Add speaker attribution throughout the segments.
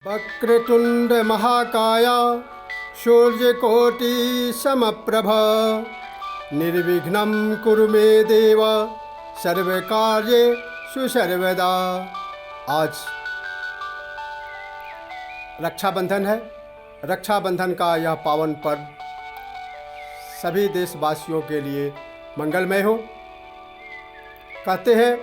Speaker 1: वक्रतुंड महाकाय सूर्यकोटि समप्रभ निर्विघ्नं कुरु मे देव सर्वकार्येषु सर्वदा। आज रक्षाबंधन है। रक्षाबंधन का यह पावन पर्व सभी देशवासियों के लिए मंगलमय हो। कहते हैं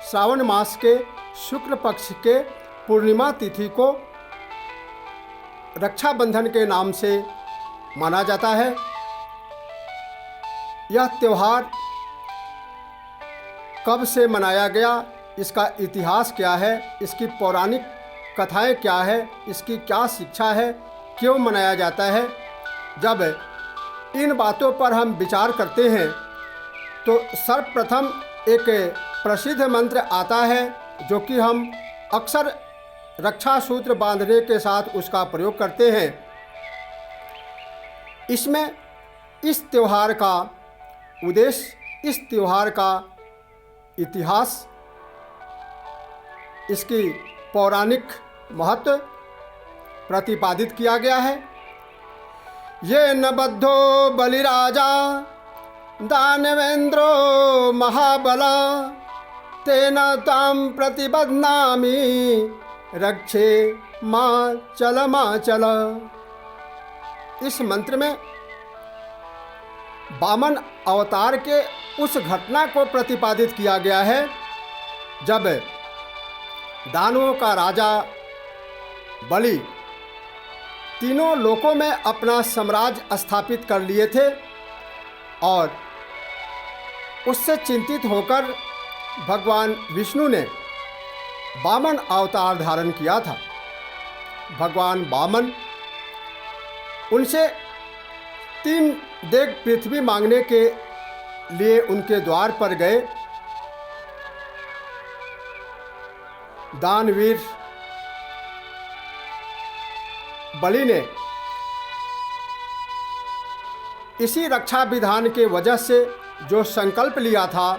Speaker 1: श्रावण मास के शुक्ल पक्ष के पूर्णिमा तिथि को रक्षाबंधन के नाम से माना जाता है। यह त्यौहार कब से मनाया गया, इसका इतिहास क्या है, इसकी पौराणिक कथाएं क्या है, इसकी क्या शिक्षा है, क्यों मनाया जाता है। जब इन बातों पर हम विचार करते हैं तो सर्वप्रथम एक प्रसिद्ध मंत्र आता है जो कि हम अक्सर रक्षा सूत्र बांधने के साथ उसका प्रयोग करते हैं। इसमें इस त्यौहार का उद्देश्य, इस त्यौहार का इतिहास, इसकी पौराणिक महत्व प्रतिपादित किया गया है। ये न बद्धो बलिराजा दानवेंद्रो महाबला तेन ताम प्रतिबध्नामि रक्षे माँ चल। इस मंत्र में वामन अवतार के उस घटना को प्रतिपादित किया गया है जब दानवों का राजा बलि तीनों लोकों में अपना साम्राज्य स्थापित कर लिए थे और उससे चिंतित होकर भगवान विष्णु ने वामन अवतार धारण किया था। भगवान वामन उनसे 3 देग पृथ्वी मांगने के लिए उनके द्वार पर गए। दानवीर बलि ने इसी रक्षा विधान के वजह से जो संकल्प लिया था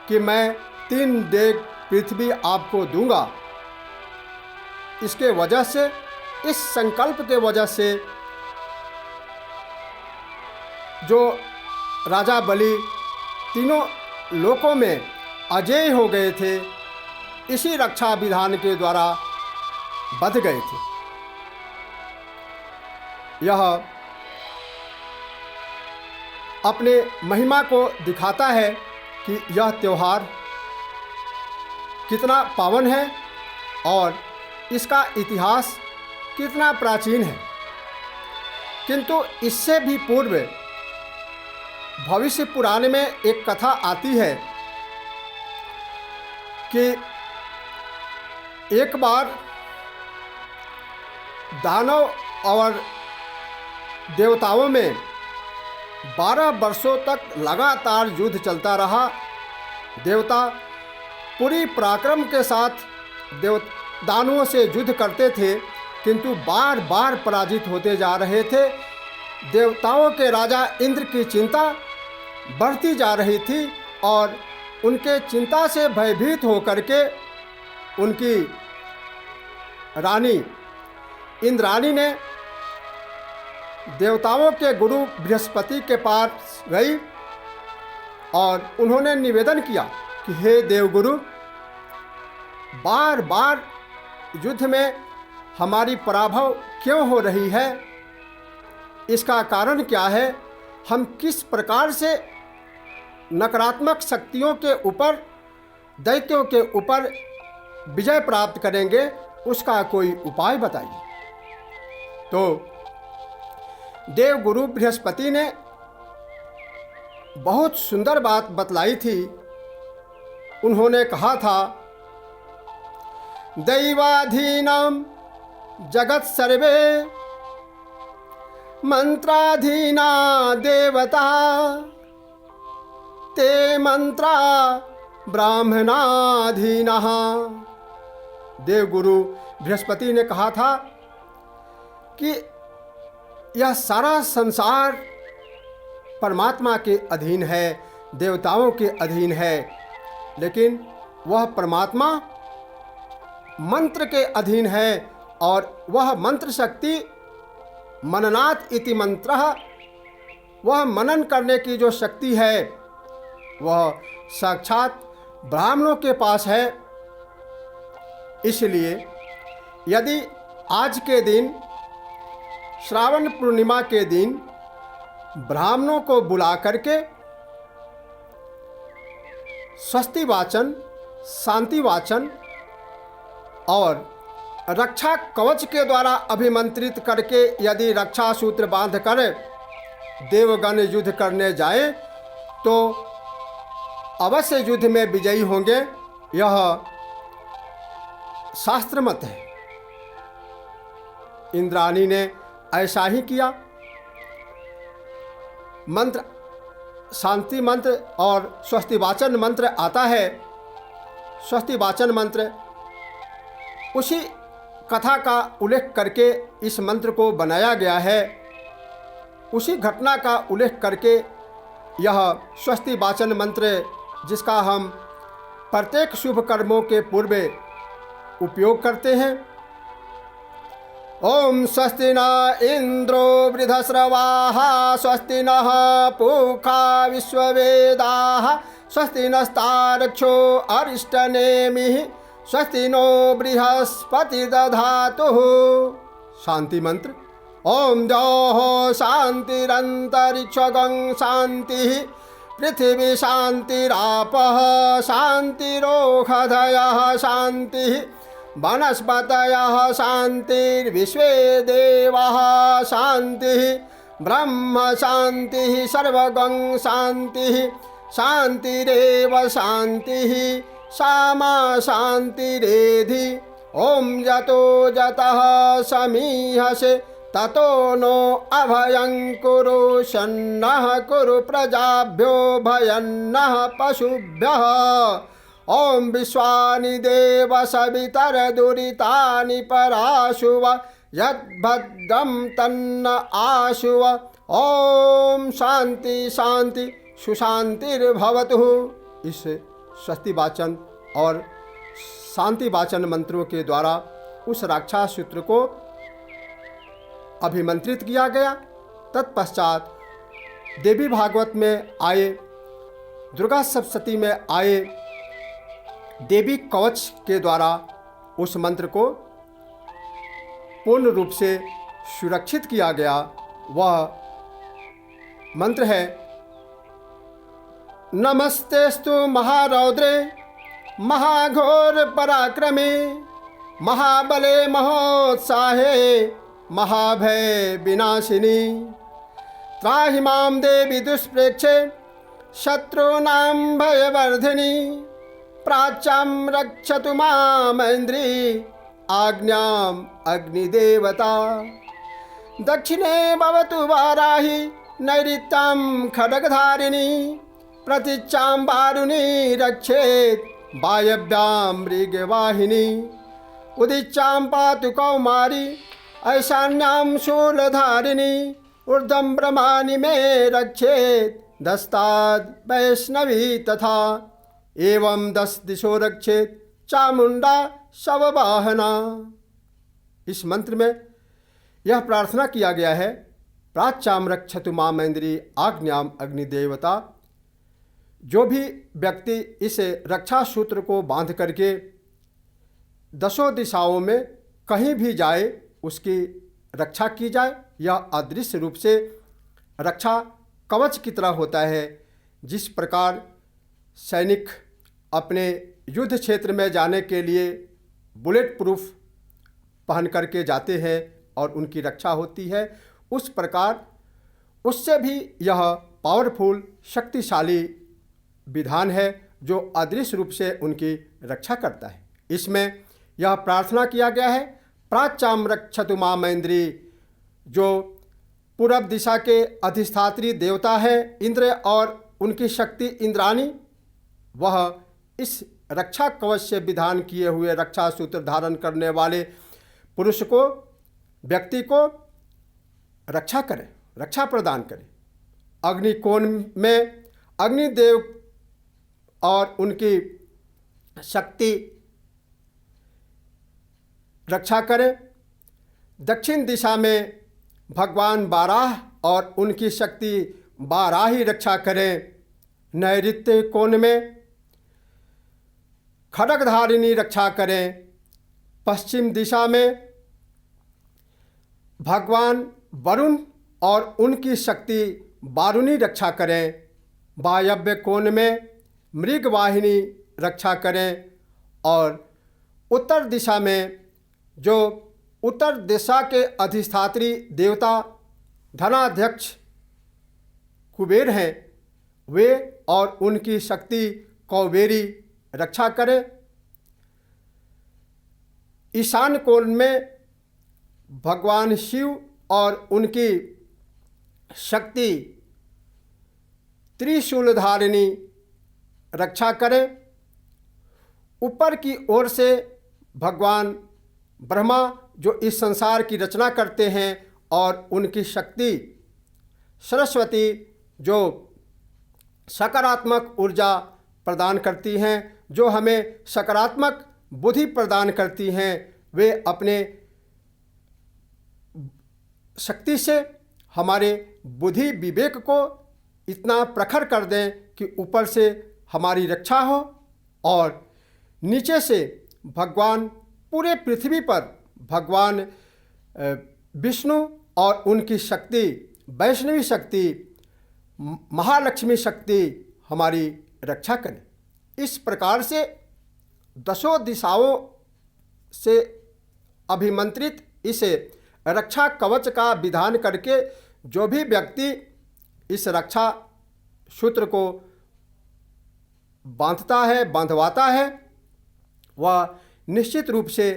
Speaker 1: कि मैं 3 देग पृथ्वी आपको दूंगा, इसके वजह से, इस संकल्प के वजह से जो राजा बलि तीनों लोकों में अजेय हो गए थे, इसी रक्षा विधान के द्वारा बध गए थे। यह अपने महिमा को दिखाता है कि यह त्यौहार कितना पावन है और इसका इतिहास कितना प्राचीन है। किंतु इससे भी पूर्व भविष्य पुराण में एक कथा आती है कि एक बार दानव और देवताओं में 12 वर्षों तक लगातार युद्ध चलता रहा। देवता पूरी पराक्रम के साथ दानवों से युद्ध करते थे किंतु बार बार पराजित होते जा रहे थे। देवताओं के राजा इंद्र की चिंता बढ़ती जा रही थी और उनके चिंता से भयभीत होकर के उनकी रानी इंद्राणी ने देवताओं के गुरु बृहस्पति के पास गई और उन्होंने निवेदन किया कि हे देवगुरु, बार बार युद्ध में हमारी पराभव क्यों हो रही है, इसका कारण क्या है, हम किस प्रकार से नकारात्मक शक्तियों के ऊपर, दैत्यों के ऊपर विजय प्राप्त करेंगे, उसका कोई उपाय बताइए। तो देवगुरु बृहस्पति ने बहुत सुंदर बात बतलाई थी। उन्होंने कहा था, दैवाधीनम जगत सर्वे मंत्राधीना देवता ते मंत्रा ब्राह्मणाधीना। देवगुरु बृहस्पति ने कहा था कि यह सारा संसार परमात्मा के अधीन है, देवताओं के अधीन है, लेकिन वह परमात्मा मंत्र के अधीन है और वह मंत्र शक्ति मननात् इति मंत्रः, वह मनन करने की जो शक्ति है वह साक्षात ब्राह्मणों के पास है। इसलिए यदि आज के दिन श्रावण पूर्णिमा के दिन ब्राह्मणों को बुला करके स्वस्ति वाचन, शांति वाचन और रक्षा कवच के द्वारा अभिमंत्रित करके यदि रक्षा सूत्र बांध कर देवगण युद्ध करने जाए तो अवश्य युद्ध में विजयी होंगे, यह शास्त्र मत है। इंद्राणी ने ऐसा ही किया। मंत्र, शांति मंत्र और स्वस्ति वाचन मंत्र आता है। स्वस्ति वाचन मंत्र उसी कथा का उल्लेख करके इस मंत्र को बनाया गया है। उसी घटना का उल्लेख करके यह स्वस्ति वाचन मंत्र, जिसका हम प्रत्येक शुभ कर्मों के पूर्व उपयोग करते हैं। ओम स्वस्ति न इंद्रो वृधस्रवाः स्वस्ति नः पूषा विश्ववेदाः स्वस्ति नस्तार्क्ष्यो अरिष्टनेमिः स्वस्ति नो बृहस्पतिर्दधातुः। शांति मंत्र। ओम द्यौः शान्तिरन्तरिक्षगं शान्तिः पृथिवी शान्तिरापः शान्तिरोषधयः शान्तिः वनस्पतयः शान्तिर्विश्वे देवाः शान्तिः ब्रह्म शान्तिः सर्वगं शान्तिः शान्तिरेव शान्तिः सामा शान्तिरेधि। ओम यतो जतः समीहसे ततो नो अभयं कुरु शन्नः कुरु प्रजाभ्यो भयन्नः पशुभ्यः। ओम विश्वानि देव सवितर दुरितानि पराशुव यद्भद्रं तन्न आशुव। ओम शांति शांति सुशांतिर्भवतु। इस स्वस्ति वाचन और शांति वाचन मंत्रों के द्वारा उस रक्षा सूत्र को अभिमंत्रित किया गया। तत्पश्चात देवी भागवत में आए, दुर्गा सप्तशती में आए देवी कवच के द्वारा उस मंत्र को पूर्ण रूप से सुरक्षित किया गया। वह मंत्र है नमस्तेस्तु महारौद्रे महाघोर पराक्रमे महाबले महोत्साहे महाभय विनाशिनी त्राहि मां देवी दुष्प्रेक्षे शत्रूणां भयवर्धिनी प्राच्यां रक्षतु मामेन्द्री आज्ञाम् अग्निदेवता दक्षिणे भवतु वाराही नैऋत्यां खड्गधारिणी प्रतीच्यां वारुणी रक्षेत् वायव्यां मृगवाहिनी उदीच्यां पातु कौमारी ऐशान्यां शूलधारिणी ऊर्ध्वं ब्रह्माणि मे रक्षेत् दस्ताद् वैष्णवी तथा एवं 10 दिशो रक्षेत् चामुंडा शववाहना। इस मंत्र में यह प्रार्थना किया गया है प्राच्यां रक्षतु मामेन्द्री आज्ञाम् अग्निदेवता। जो भी व्यक्ति इस रक्षा सूत्र को बांध करके 10 दिशाओं में कहीं भी जाए उसकी रक्षा की जाए। यह अदृश्य रूप से रक्षा कवच की तरह होता है। जिस प्रकार सैनिक अपने युद्ध क्षेत्र में जाने के लिए बुलेट प्रूफ पहन करके जाते हैं और उनकी रक्षा होती है, उस प्रकार उससे भी यह पावरफुल शक्तिशाली विधान है जो अदृश्य रूप से उनकी रक्षा करता है। इसमें यह प्रार्थना किया गया है प्राच्यां रक्षतु मामेन्द्री। जो पूरब दिशा के अधिष्ठात्री देवता है इंद्र और उनकी शक्ति इंद्राणी, वह इस रक्षा कवच से विधान किए हुए रक्षा सूत्र धारण करने वाले पुरुष को, व्यक्ति को रक्षा करे, रक्षा प्रदान करे। अग्निकोण में अग्निदेव और उनकी शक्ति रक्षा करे। दक्षिण दिशा में भगवान बाराह और उनकी शक्ति बाराही रक्षा करें। नैऋत्य कोण में खड्गधारिणी रक्षा करें। पश्चिम दिशा में भगवान वरुण और उनकी शक्ति वारुणी रक्षा करें। वायव्य कोण में मृगवाहिनी रक्षा करें। और उत्तर दिशा में जो उत्तर दिशा के अधिष्ठात्री देवता धनाध्यक्ष कुबेर हैं, वे और उनकी शक्ति कौबेरी रक्षा करें। ईशान कोण में भगवान शिव और उनकी शक्ति त्रिशूलधारिणी रक्षा करें। ऊपर की ओर से भगवान ब्रह्मा जो इस संसार की रचना करते हैं और उनकी शक्ति सरस्वती जो सकारात्मक ऊर्जा प्रदान करती हैं, जो हमें सकारात्मक बुद्धि प्रदान करती हैं, वे अपने शक्ति से हमारे बुद्धि विवेक को इतना प्रखर कर दें कि ऊपर से हमारी रक्षा हो और नीचे से भगवान पूरे पृथ्वी पर भगवान विष्णु और उनकी शक्ति वैष्णवी शक्ति महालक्ष्मी शक्ति हमारी रक्षा करें। इस प्रकार से दसों दिशाओं से अभिमंत्रित इस रक्षा कवच का विधान करके जो भी व्यक्ति इस रक्षा सूत्र को बांधता है, बांधवाता है, वह निश्चित रूप से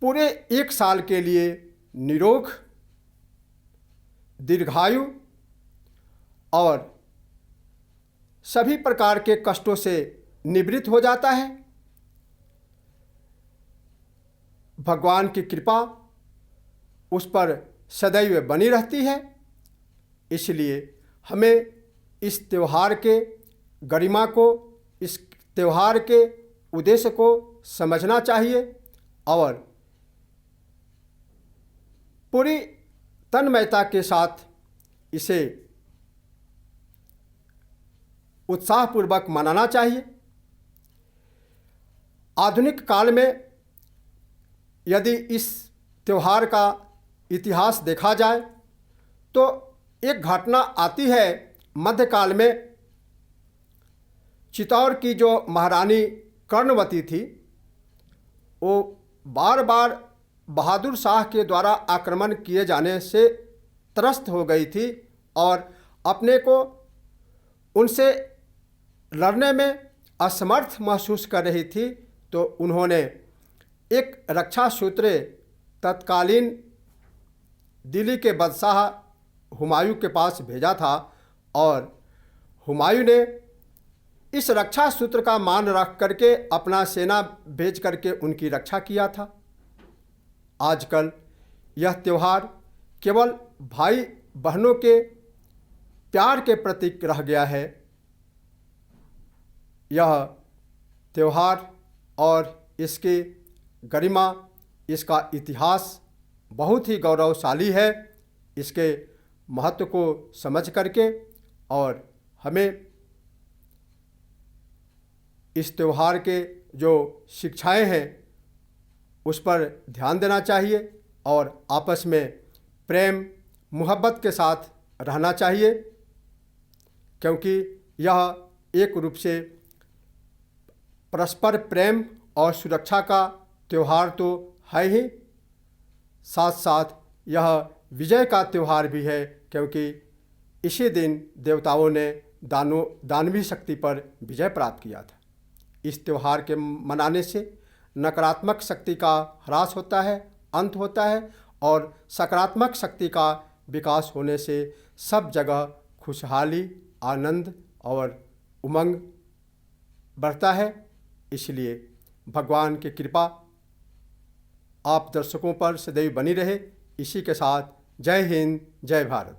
Speaker 1: पूरे 1 साल के लिए निरोग, दीर्घायु और सभी प्रकार के कष्टों से निवृत्त हो जाता है। भगवान की कृपा उस पर सदैव बनी रहती है। इसलिए हमें इस त्यौहार के गरिमा को, इस त्यौहार के उद्देश्य को समझना चाहिए और पूरी तन्मयता के साथ इसे उत्साहपूर्वक मनाना चाहिए। आधुनिक काल में यदि इस त्यौहार का इतिहास देखा जाए तो एक घटना आती है मध्यकाल में। चित्तौड़ की जो महारानी कर्णवती थी, वो बार बार बहादुर शाह के द्वारा आक्रमण किए जाने से त्रस्त हो गई थी और अपने को उनसे लड़ने में असमर्थ महसूस कर रही थी। तो उन्होंने एक रक्षा सूत्र तत्कालीन दिल्ली के बादशाह हुमायूं के पास भेजा था और हुमायूं ने इस रक्षा सूत्र का मान रख करके अपना सेना भेज करके उनकी रक्षा किया था। आजकल यह त्यौहार केवल भाई बहनों के प्यार के प्रतीक रह गया है। यह त्यौहार और इसकी गरिमा, इसका इतिहास बहुत ही गौरवशाली है। इसके महत्व को समझ करके और हमें इस त्यौहार के जो शिक्षाएं हैं उस पर ध्यान देना चाहिए और आपस में प्रेम मोहब्बत के साथ रहना चाहिए, क्योंकि यह एक रूप से परस्पर प्रेम और सुरक्षा का त्यौहार तो है ही, साथ साथ यह विजय का त्यौहार भी है, क्योंकि इसी दिन देवताओं ने दानवी शक्ति पर विजय प्राप्त किया था। इस त्यौहार के मनाने से नकारात्मक शक्ति का ह्रास होता है, अंत होता है और सकारात्मक शक्ति का विकास होने से सब जगह खुशहाली, आनंद और उमंग बढ़ता है। इसलिए भगवान की कृपा आप दर्शकों पर सदैव बनी रहे। इसी के साथ जय हिंद, जय भारत।